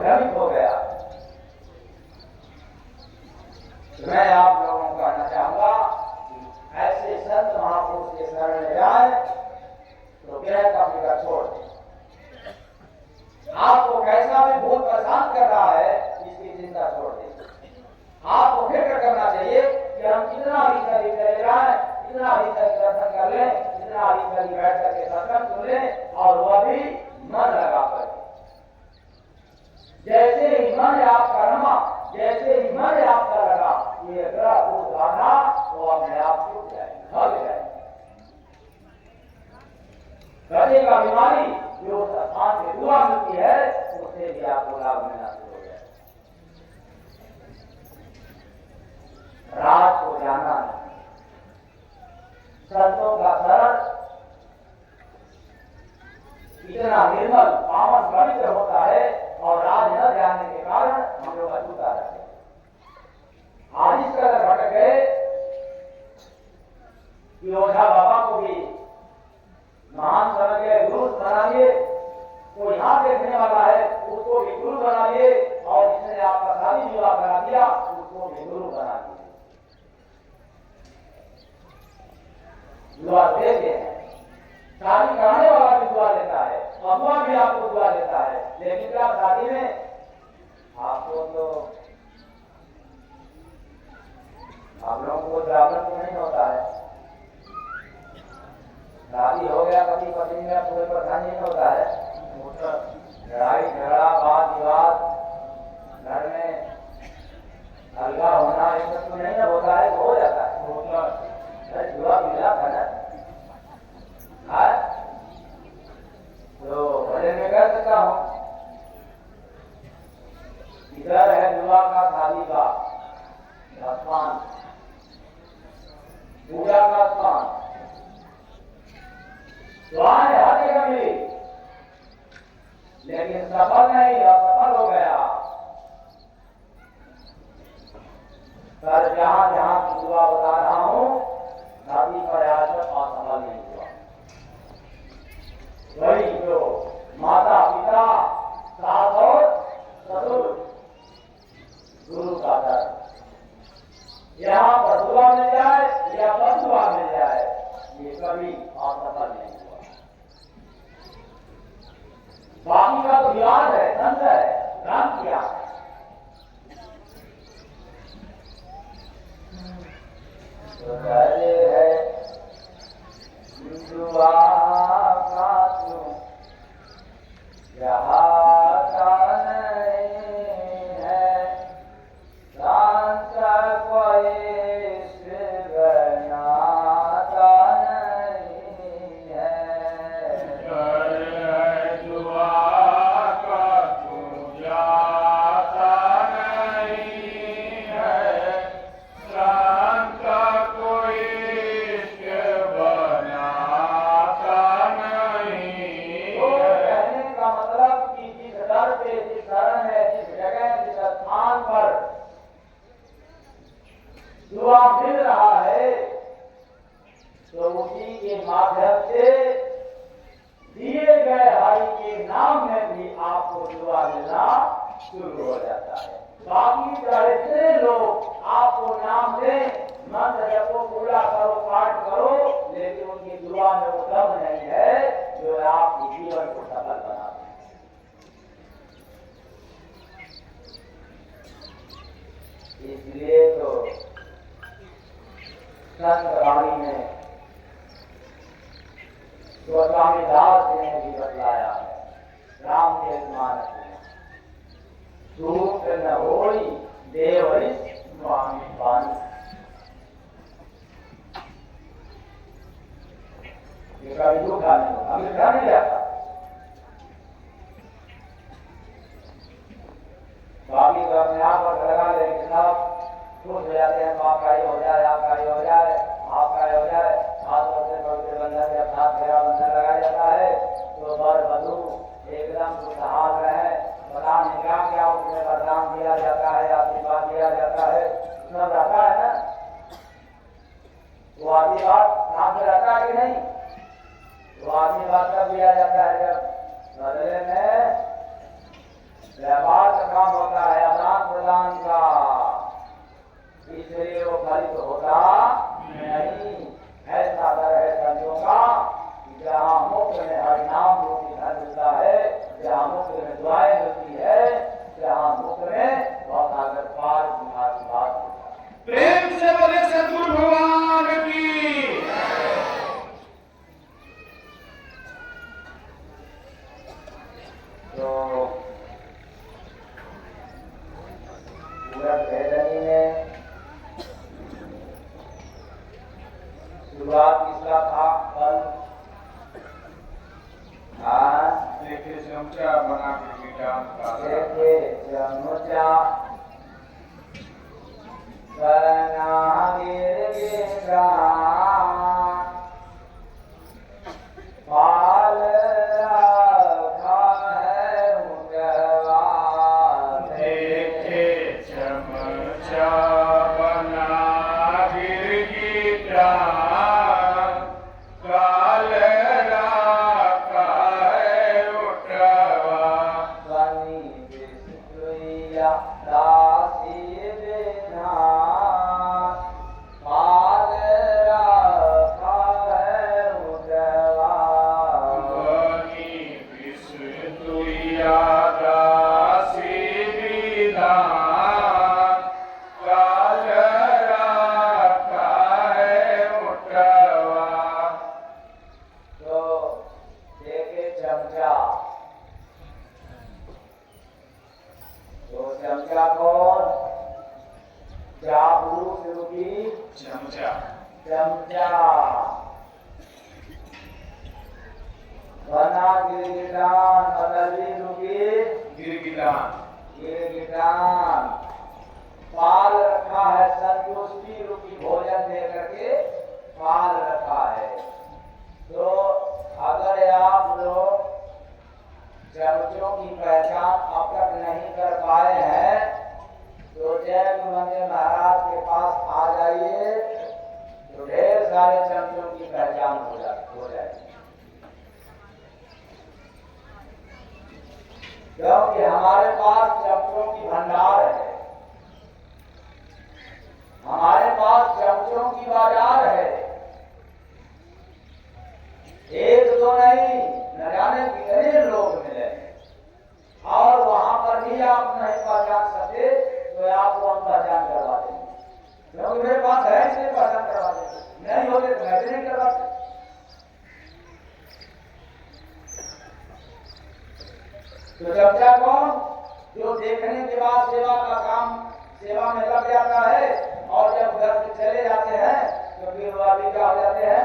भ्रमित हो गया। मैं आप लोगों को कहना चाहूंगा कि ऐसे संत महापुरुष के शरण में जाए तो ग्रह का फिक्र छोड़ दें। आपको कैसा भी भूत परेशान कर रहा है इसकी चिंता छोड़ दें। आपको फिक्र करना चाहिए कि हम कितना भी कभी चले जाए, कितना भी कभी दर्शन कर लें, कितना भी कभी बैठ करके सत्संग सुन लें और वह भी मन लगा कर। जैसे ही मन आपका रमा, जैसे ही मन आपका लगा, ये ग्रह भूत बाधा वो अपने आप छूट जाएगी, भाग जाएगी। गले का बीमारी जो स्थान से दुआ मिलती है उससे भी आपको लाभ मिलना शुरू हो जाए। रात को जाना नहीं, संतों का शरण इतना निर्मल पावन पवित्र होता है और राज न जाने के कारण हम लोग अछूता रहते हैं। आज इस कदर भटक गए कि ओझा बाबा को भी महान समझ के गुरु बना लिए, कोई यहाँ देखने वाला है उसको भी गुरु बना लिए और जिसने आपका शादी विवाह करा दिया उसको भी गुरु बना दिया। दुआ देते हैं, शादी कराने वाला भी दुआ देता है, अगुआ भी आपको दुआ देता है, लेकिन क्या शादी में आपको तो आप लोगों को ब्राह्मण तो नहीं होता है। शादी हो गया पति पत्नी में कोई परेशानी नहीं होता है। लड़ाई झगड़ा वाद विवाद घर में अलगा होना ये सब तो नहीं होता है, हो जाता है। जुआ मिला था ना तो भले में कह सकता हूँ इधर है जुआ का शादी का स्थान, पूजा का स्थान, दुआएं हर जगह मिली लेकिन सफल नहीं, असफल हो गया। पर जहां जहां की दुआ बता रहा हूं शादी प्रयास असफल नहीं हुआ। वही जो माता पिता सास और ससुर गुरु का दर यहाँ पर दुआ मिल जाए या बदुआ मिल जाए ये कभी असफल नहीं हुआ। बाकी का तो विवाद है, संत है, काम किया है। तो कहते है दुआ का तू यहाँ का नहीं है, शांत कोई शिव नाता नहीं है। दुआ का तू जाता नहीं है, शांत कोई शिव नाता नहीं है। कहने का मतलब कि जिस दर पे, जिस शरण है, जिस जगह, जिस स्थान पर दुआ मिल रहा है तो उसी के माध्यम से दिए गए हरि के नाम में भी आपको दुआ मिलना शुरू हो जाता है। बाकी जितने लोग आपको नाम दें, मंत्र जपो, पूजा करो, पाठ करो, लेकिन उनकी दुआ में वो दम नहीं है जो आपके जीवन को सफल बना दे। इसलिए तो संत वाणी में स्वामी दास जी ने भी बतलाया है, रामदेव मानस में झूठ न होई देवरी स्वामी पानी। ये कभी धोखा नहीं होगा, मिठा नहीं जाता। बाकी तो अपने आप पर लगा लेकिन सब खुश हो जाते हैं, तो आपका ये हो जाए, आपका ये हो जाए, आपका ये हो जाए। खासतौर से पवित्र बंधन जब साथ फेरा बंधन लगाया जाता है तो वर वधू एकदम खुशहाल रहे, पता नहीं क्या क्या उसमें वरदान दिया जाता है, आशीर्वाद दिया जाता है, सब रहता है ना। वो आशीर्वाद साथ में रहता है कि नहीं? वो आशीर्वाद कब दिया जाता है जब बदले में व्यापार जहाँ मुफ्त में दुआएं मिलती है, जहाँ मुफ्त में बहुत आगर पार की बात होता है। प्रेम से बोले सद्गुरु भगवान की। तो पूरब भेदनी में शुरुआत किसका था? कल देखे चमचा बना के ज्ञान का देखे चमचा बना गिरगिरा पाल रखा है मुंडवा। देखे चमचा बना गिरगिटा काल राका है उठवा। बनी बिसुइया दासी बिना पाल रखा है मुंडवा। बनी विसुतुया दासी विधान काल राका है उठवा। तो देखे चमचा, तो चमचा कौन? जाबरू रुकी चमचा चमचा बना गिरगिटान बदली रुकी गिरगिटान गिरगिटान पाल रखा है संतुष्टि रुकी भोजन दे करके पाल रखा है। तो अगर आप लोग चमचों की पहचान अब तक नहीं कर पाए हैं तो जय गुरुमंदिर महाराज के पास आ जाइए, तो ढेर सारे चमचों की पहचान हो जाएगी। क्योंकि हमारे पास चमचों की भंडार है, हमारे पास चमचों की बाजार है। एक दो नहीं, न जाने कितने लोग मिले और वहां पर भी आप नहीं पहचान सकते तो आपको हम पहचान करवा देंगे। क्योंकि मेरे पास है इसलिए पहचान करवा देंगे, नहीं होते तो मैं भी नहीं करवाते। तो चमचा कौन? जो देखने के बाद सेवा का काम सेवा में लग जाता है और जब घर से चले जाते हैं तो फिर वह भी क्या हो जाते हैं?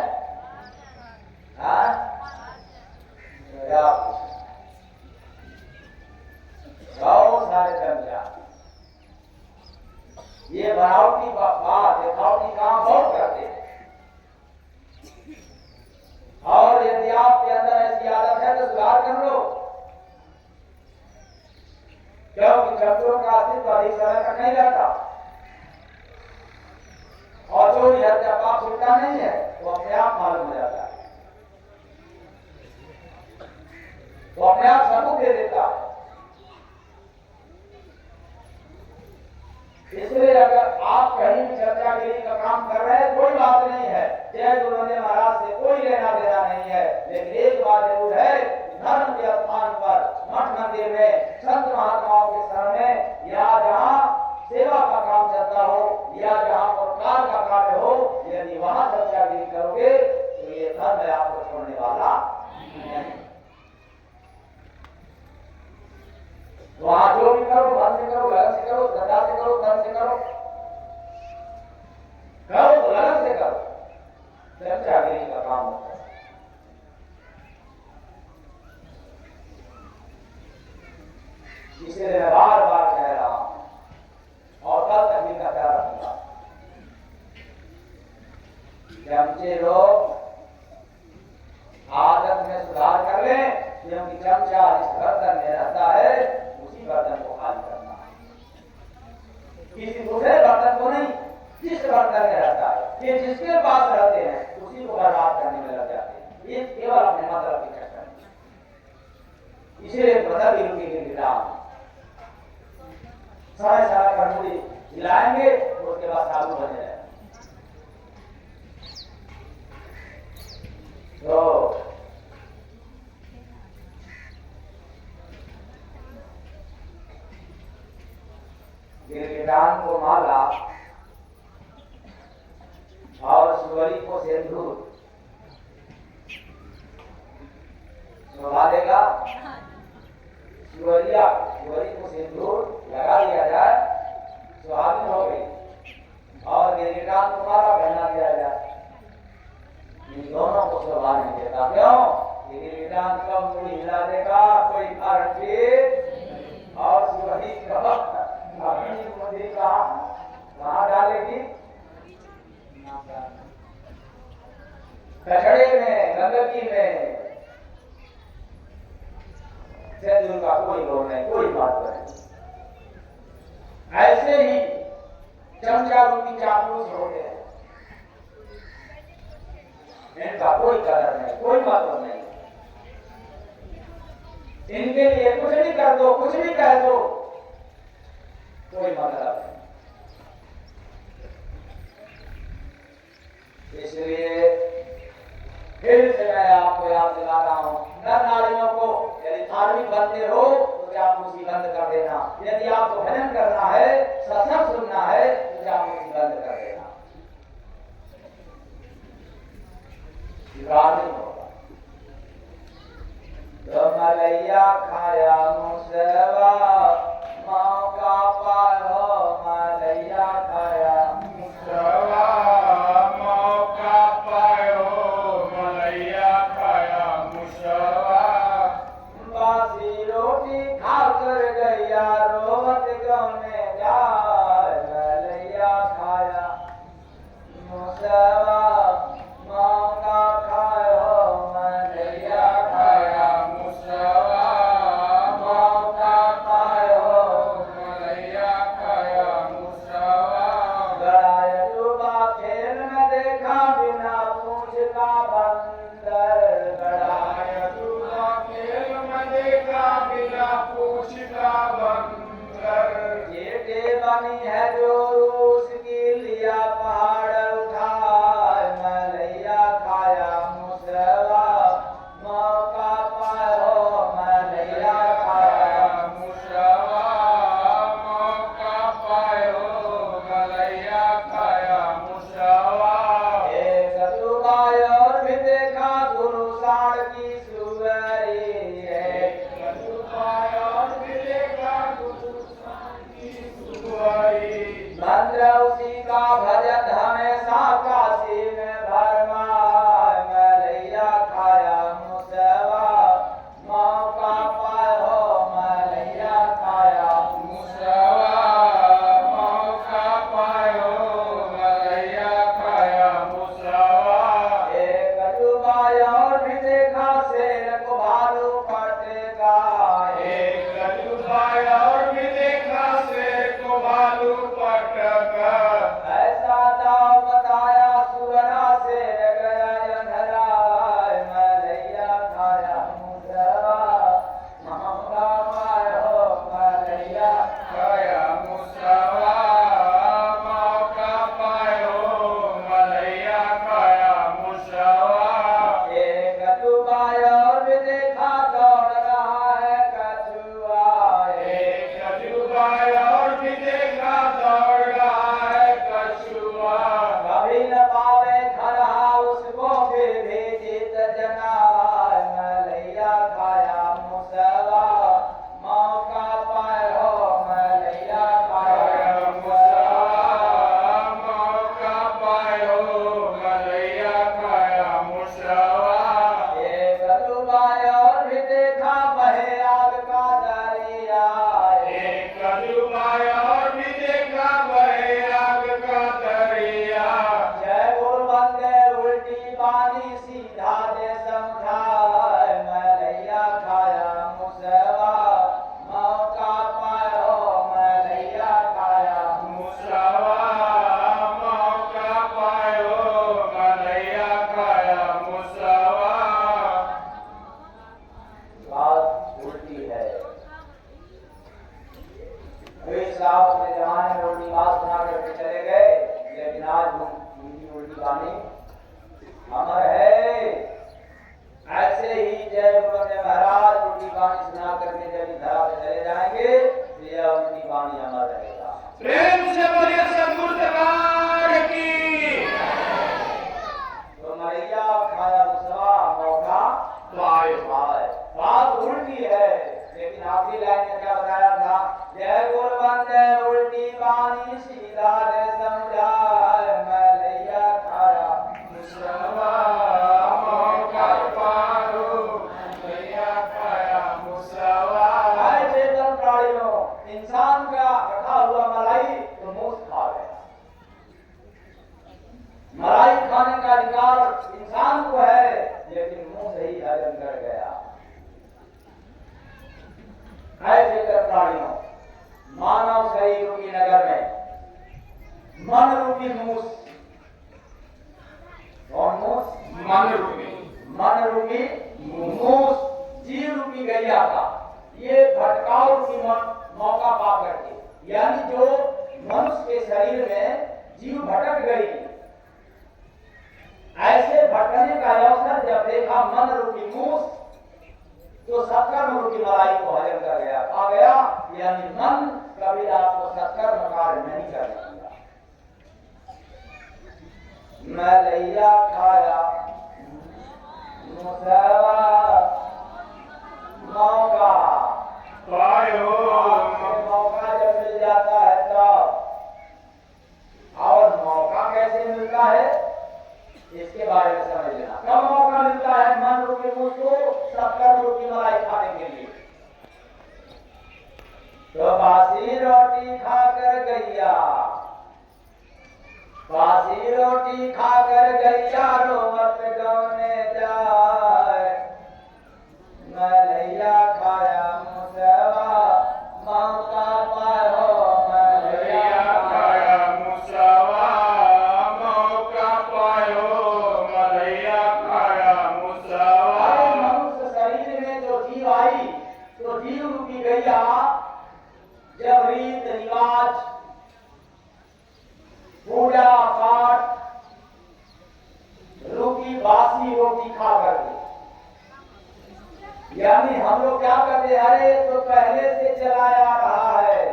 बहुत सारे चमचा ये बनावटी बात दिखावटी काम बहुत करते हैं। और यदि आपके अंदर ऐसी आदत है तो सुधार कर लो, क्योंकि चमचों का अस्तित्व अधिक समय तक नहीं रहता और जो हत्या पाप छूटता नहीं है वो अपने आप मालूम हो जाता है, वो अपने आप सबूत दे देता है। इसलिए अगर आप कहीं भी चर्चागिरी का काम कर रहे हैं कोई बात नहीं है, जय गुरुमंदिर महाराज से कोई लेना देना नहीं है, लेकिन एक बात जरूर है, धर्म के स्थान पर मठ मंदिर में संत महात्माओं के शरण में या जहाँ सेवा का काम चलता हो या जहाँ प्रकार का कार्य हो, यदि वहां चर्चागिरी करोगे तो ये धर्म आपको छोड़ने वाला नहीं। वहां जो भी करो मन से करो, लगन से करो, श्रद्धा से करो, धर्म से करो, करो तो लगन से करो, चर्चागिरी का काम होता है। इसलिए मैं बार बार कह रहा हूं और कल तक भी कहता रहूंगा, चमचे लोग आदत में सुधार कर ले, क्योंकि चमचा जिस बर्तन में रहता है उसी बर्तन को खाली करना है, किसी दूसरे बर्तन को नहीं। जिस बर्तन में रहता है ये जिसके पास रहते हैं उसी को बर्बाद करने में लग जाते हैं, ये केवल अपने मतलब के चक्कर में। इसीलिए बदल ही रुकी गिरगिटान समय समय पर मुड़ी हिलाएंगे उसके बाद साबु बने रहेंगे। तो गिरगिटान को माला और सुवरी को सिंदूर शोभा देगा। सुवरी को सिंदूर लगा दिया जाए, सुहागिन हो गई, और गिरगिटान को माला पहना दिया जाए, इन दोनों को शोभा नहीं देता। क्यों? गिरगिटान का मुड़ी हिला देगा, कोई कारण की, और सुवरी का अपनी मुड़ी कहाँ डालेगी? कचड़े में, गंदगी में। सिंदूर का कोई गौर नहीं, कोई बात नहीं। ऐसे ही चमचा रूपी चापलूस हो गए, इनका कोई कदर नहीं, कोई बात नहीं। इनके लिए कुछ भी कर दो, कुछ भी कह दो, कोई मतलब नहीं। इसलिए फिर से मैं आपको याद दिला रहा हूं, नर नारियों को यदि धार्मिक बनते हो तो चापलूसी बंद कर देना। यदि आपको भजन करना है, सत्संग सुनना है, तो चापलूसी बंद कर देना। बिगाड़ नहीं होगा। तो मलैया खाया मुसवा, मौका पायो मलैया खाया मुसवा, मौका पायो मलैया खाया मुसवा। बासी रोटी खाकर गैया रोवत गौने जाए, मलैया खाया मुसवा, मौका खायो मलैया खाया मुसवा, मौका पायो मलैया खाया मुसवा। गड़ाय डूबा खेल में देखा बिना पूछ का बंदर, गड़ाय डूबा खेल में देखा बिना पूछ का बंदर। चींटी बनी है जो रूस की लिया पहाड़ उठाए, मलैया खाया मुसवा, मौका पायो मलैया खाया मुसवा, मौका पायो मलैया खाया मुसवा। एक दुबाई और भी देखा गुरु साड़ की सुवरी, एक और भी देखा गुरु की सुवरी। मंत्र उसी का भजत हमेशा काशी में भरमाए, मलैया खाया मुसवा, मौका पायो मलैया खाया मुसवा, मौका पायो मलैया खाया मुसवा। एक दुबाई और भी देखा शेर को भालू पटेगा, एक दुबाई और भी देखा शेर को भालू पटका। ऐसा दाव बताया सुवरा से गया अंधराय, मलैया खाया मुसवा, मौका पायो मलैया खाया मुसवा, मौका पायो मलैया खाया मुसवा। एक दुबाई और भी देखा दौड़ रहा है कछुआ, एक दुबाई और भी देखा दौड़ रहा है कछुआ। कभी न पावे खड़ा उसको फिर भी जीत जनाए, मलैया खाया मुसवा, मौका पायो मलैया खाया खाया मुसवा। मौका पायो मलैया खाया मुसवा। एक दुबाई और भी देखा बहे आग का दरिया, एक दुबाई और भी देखा बहे आग का दरिया। जय गुरु बंदे उल्टी बानी सीधा दे समझाए, मलैया खाया मुसवा, मौका पायो मलैया खाया मुसवा, मौका पायो मलैया खाया मुसवा। बात उल्टी है। वे साहब अपने जमाने में उल्टी बात सुना करके चले गए, लेकिन आज उनकी उल्टी बानी अमर है। ऐसे ही जय गुरु बंदे महाराज उल्टी बानी सुना करके जब धरा पे चले जाएंगे तो यह उल्टी बानी अमर रहेगा। प्रेम से बोलिए सद्गुरु सरकार की। तो मरैया खाया मुसवा मौका पाए पाए। बात उल्टी है, लेकिन आखिरी लाइन में क्या बताया था? जय गुरबंद उल्टी बानी सीधा रे समझाए, मरैया खाया मुसवा मौका पारो, मरैया खाया मुसवा। ऐसे चेतन प्राणियों, इंसान का रखा हुआ मलाई तो मूस खा गया। मलाई खाने का अधिकार इंसान को है, लेकिन मुंह से ही हजम कर गया। ऐसे चेतन प्राणियों, मानव शरीर रूपी नगर में मन रूपी मूस, कौन मूस? मन रूपी मन रूपी मूस, जीव रूपी गैया था। ये भटकाव रूपी मौका पा करके, यानी जो मनुष्य के शरीर में जीव भटक गई, ऐसे भटकने का अवसर जब देखा मन रूपी मूस, तो सत्कर्म रूपी मलाई को हजम कर गया, आ गया। यानी मन कभी आपको सत्कर्म कार्य नहीं करने दिया। मलैया खाया मुसवा मौका पायो। मौका जब मिल जाता है तब, और मौका कैसे मिलता है इसके बारे में समझ लेना। कब मौका मिलता है मन रूपी मूस को सत्कर्म रूपी मलाई खाने के लिए? तो बासी रोटी खाकर गैया, बासी रोटी खाकर गैया रोवत गौने जाए, मलैया खाया मुसवा मौका पायो, मलैया खाया मुसवा मौका पायो, मलैया खाया मुसवा। मनुष्य शरीर में जो जीव आई, तो जीव रूपी गैया जब रीत रिवाज, पूजा पाठ रूपी बासी रोटी खा करके, यानी हम लोग क्या करते हैं? अरे तो पहले से चला आ रहा है।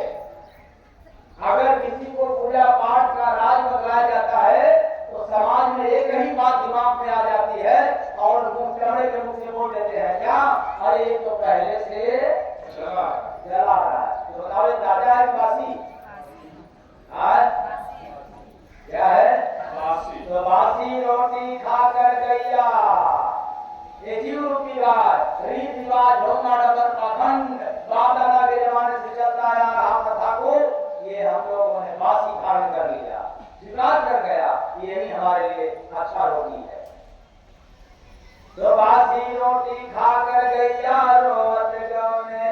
अगर किसी को पूजा पाठ का राज बतलाया जाता है तो समाज में एक ही बात दिमाग में आ जाती है, और मुंह चढ़े के मुंह से बोल देते हैं क्या? अरे ये तो पहले से चला रहा है। तो बताओ ताजा है बासी? क्या है? बासी। तो बासी रोटी खाकर गैया, ये जीव रूपी बात, रीत रिवाज, ढोंगा डबर पाखंड बाप दादा के जमाने से चलता आया रहा प्रथा को, ये हम लोगों ने बासी धारण कर लिया, स्वीकार कर गया, यही हमारे लिए अच्छा रोटी है। तो बासी रोटी खाकर गैया रोवत गौने,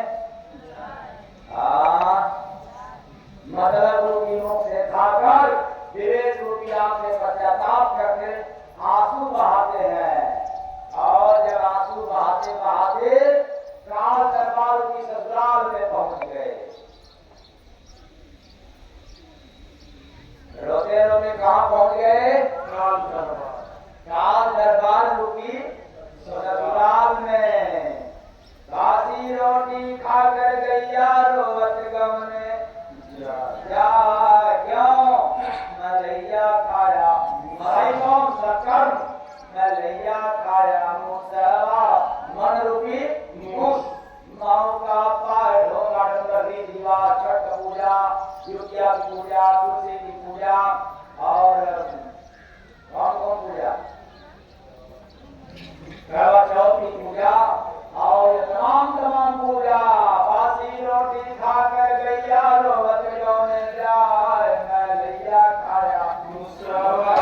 मतलब रूपी मुख से खाकर विवेक रूपी आंख से पश्चाताप करके आंसू बहाते हैं, और जब आंसू बहाते बहाते काल दरबार की ससुराल में पहुंच गए। रोते रोते कहां पहुंच गए? काल दरबार। काल दरबार रूपी ससुराल में। बासी रोटी खाकर गैया रोवत गौने जा, क्यों? मलैया खाया मलैया सत्कर्म, मलैया खाया मुसवा मन रूपी मूस, मौका पाए ढोंगा डबर रीत रिवाज, छठ पूजा, युक्तिया की पूजा, तुलसी की पूजा, और कौन कौन पूजा, करवा चौथ की पूजा, और तमाम पूजा। बासी रोटी खाकर गैया रोवत गौने जाए, मलैया खाया मुसवा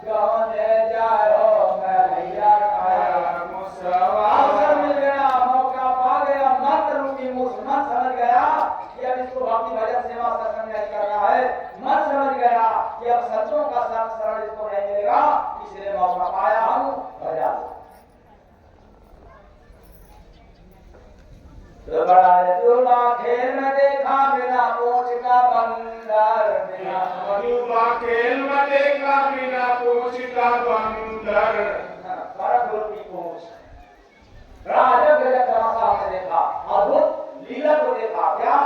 गौने जाओ, मलैया खाया मुसवा। अवसर मिल गया, मौका पा गया, मन रूपी मूस, मन समझ गया कि अब इसको भक्ति भजन सेवा सत्संग नहीं करना है, मन समझ गया कि अब सत्यों का शरण इसको नहीं मिलेगा, इसलिए मौका पाया हम भजा। तो बड़ा जुबा खेल में देखा बिना पूछ का बंदर, बिना मधुबा खेल में देखा बिना पूछ का बंदर। परम रूपी पूछ, बड़ा अजब गजब तमाशा हमने देखा, अद्भुत लीला को देखा। क्या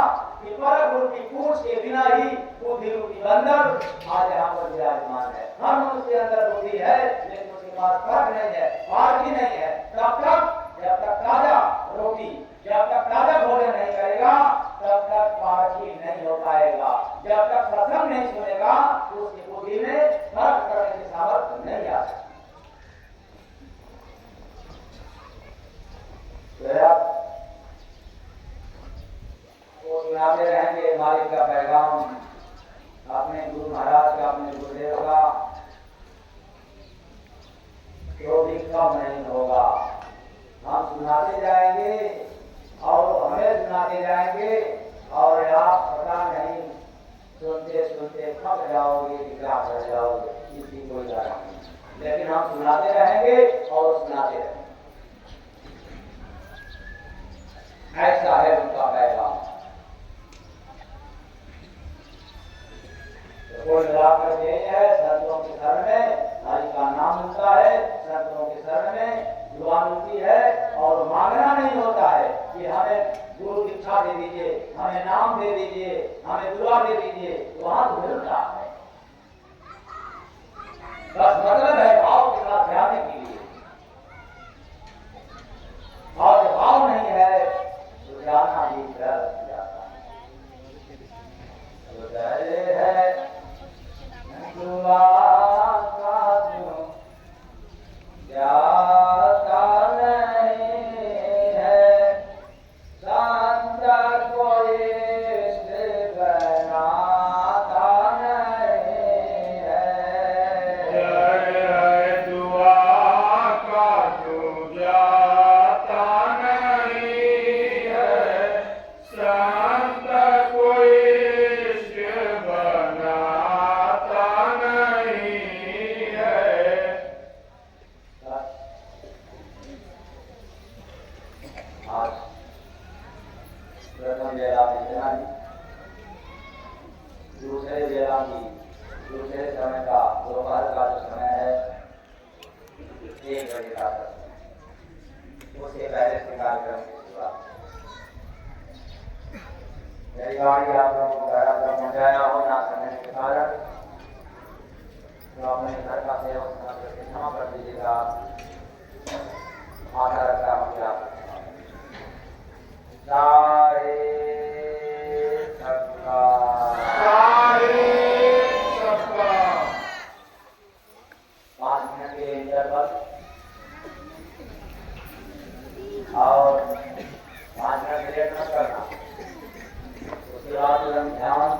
कि परम रूपी पूछ के बिना ही बुद्धि रूपी बंदर आज यहाँ पर विराजमान है। हर मनुष्य के अंदर बुद्धि है, लेकिन उसके पास तर्क नहीं है, पारखी नहीं है। तब तक जब तक ताजा रोटी, जब तक ताजा भोजन नहीं करेगा, तब तक पारखी नहीं हो पाएगा। जब तक सत्संग नहीं सुनेगा, तो उसकी बुद्धि में तर्क करने की सामर्थ्य नहीं आ सकती। वो सुनाते रहेंगे मालिक का पैगाम, अपने गुरु महाराज का, अपने गुरुदेव का, तो भी कम नहीं होगा। हम सुनाते जाएंगे और हमें सुनाते जाएंगे और आप पता नहीं सुनते सुनते थक जाओगे कि क्या कर जाओगे, इसकी कोई गारंटी नहीं। लेकिन हम सुनाते रहेंगे और सुनाते रहेंगे। ऐसा है उनका पैगाम। कोई मिलाकर यही है, संतों के शरण में हरि का नाम मिलता है, संतों के शरण में दुआ मिलती है। और मांगना नहीं होता है कि हमें गुरु दीक्षा दे दीजिए, हमें नाम दे दीजिए, हमें दुआ दे दीजिए, वहां तो मिलता है। बस मतलब है भाव के साथ ध्यान के लिए, और भाव नहीं है तो जाना भी गलत जाता है। दुआ का जाता नहीं है, संत कोई बनाता नहीं है। जय दुआ का जो जाता नहीं है, संत कोई बनाता नहीं है। आज प्रथम वेला में इतना ही, दूसरे वेला की, दूसरे समय का, दोपहर का जो समय है 1 बजे का समय, उससे पहले से कार्यक्रम की शुरुआत। मेरी गाड़ी आप लोगों को घर तक पहुँचाया हो ना समय के कारण, तो अपने घर का सेवक करके क्षमा कर दीजिएगा। आशा रखता हूँ कि आप सारे सबका 5 मिनट के इंटरवल और 5 मिनट लेट मत करना। उसके बाद ध्यान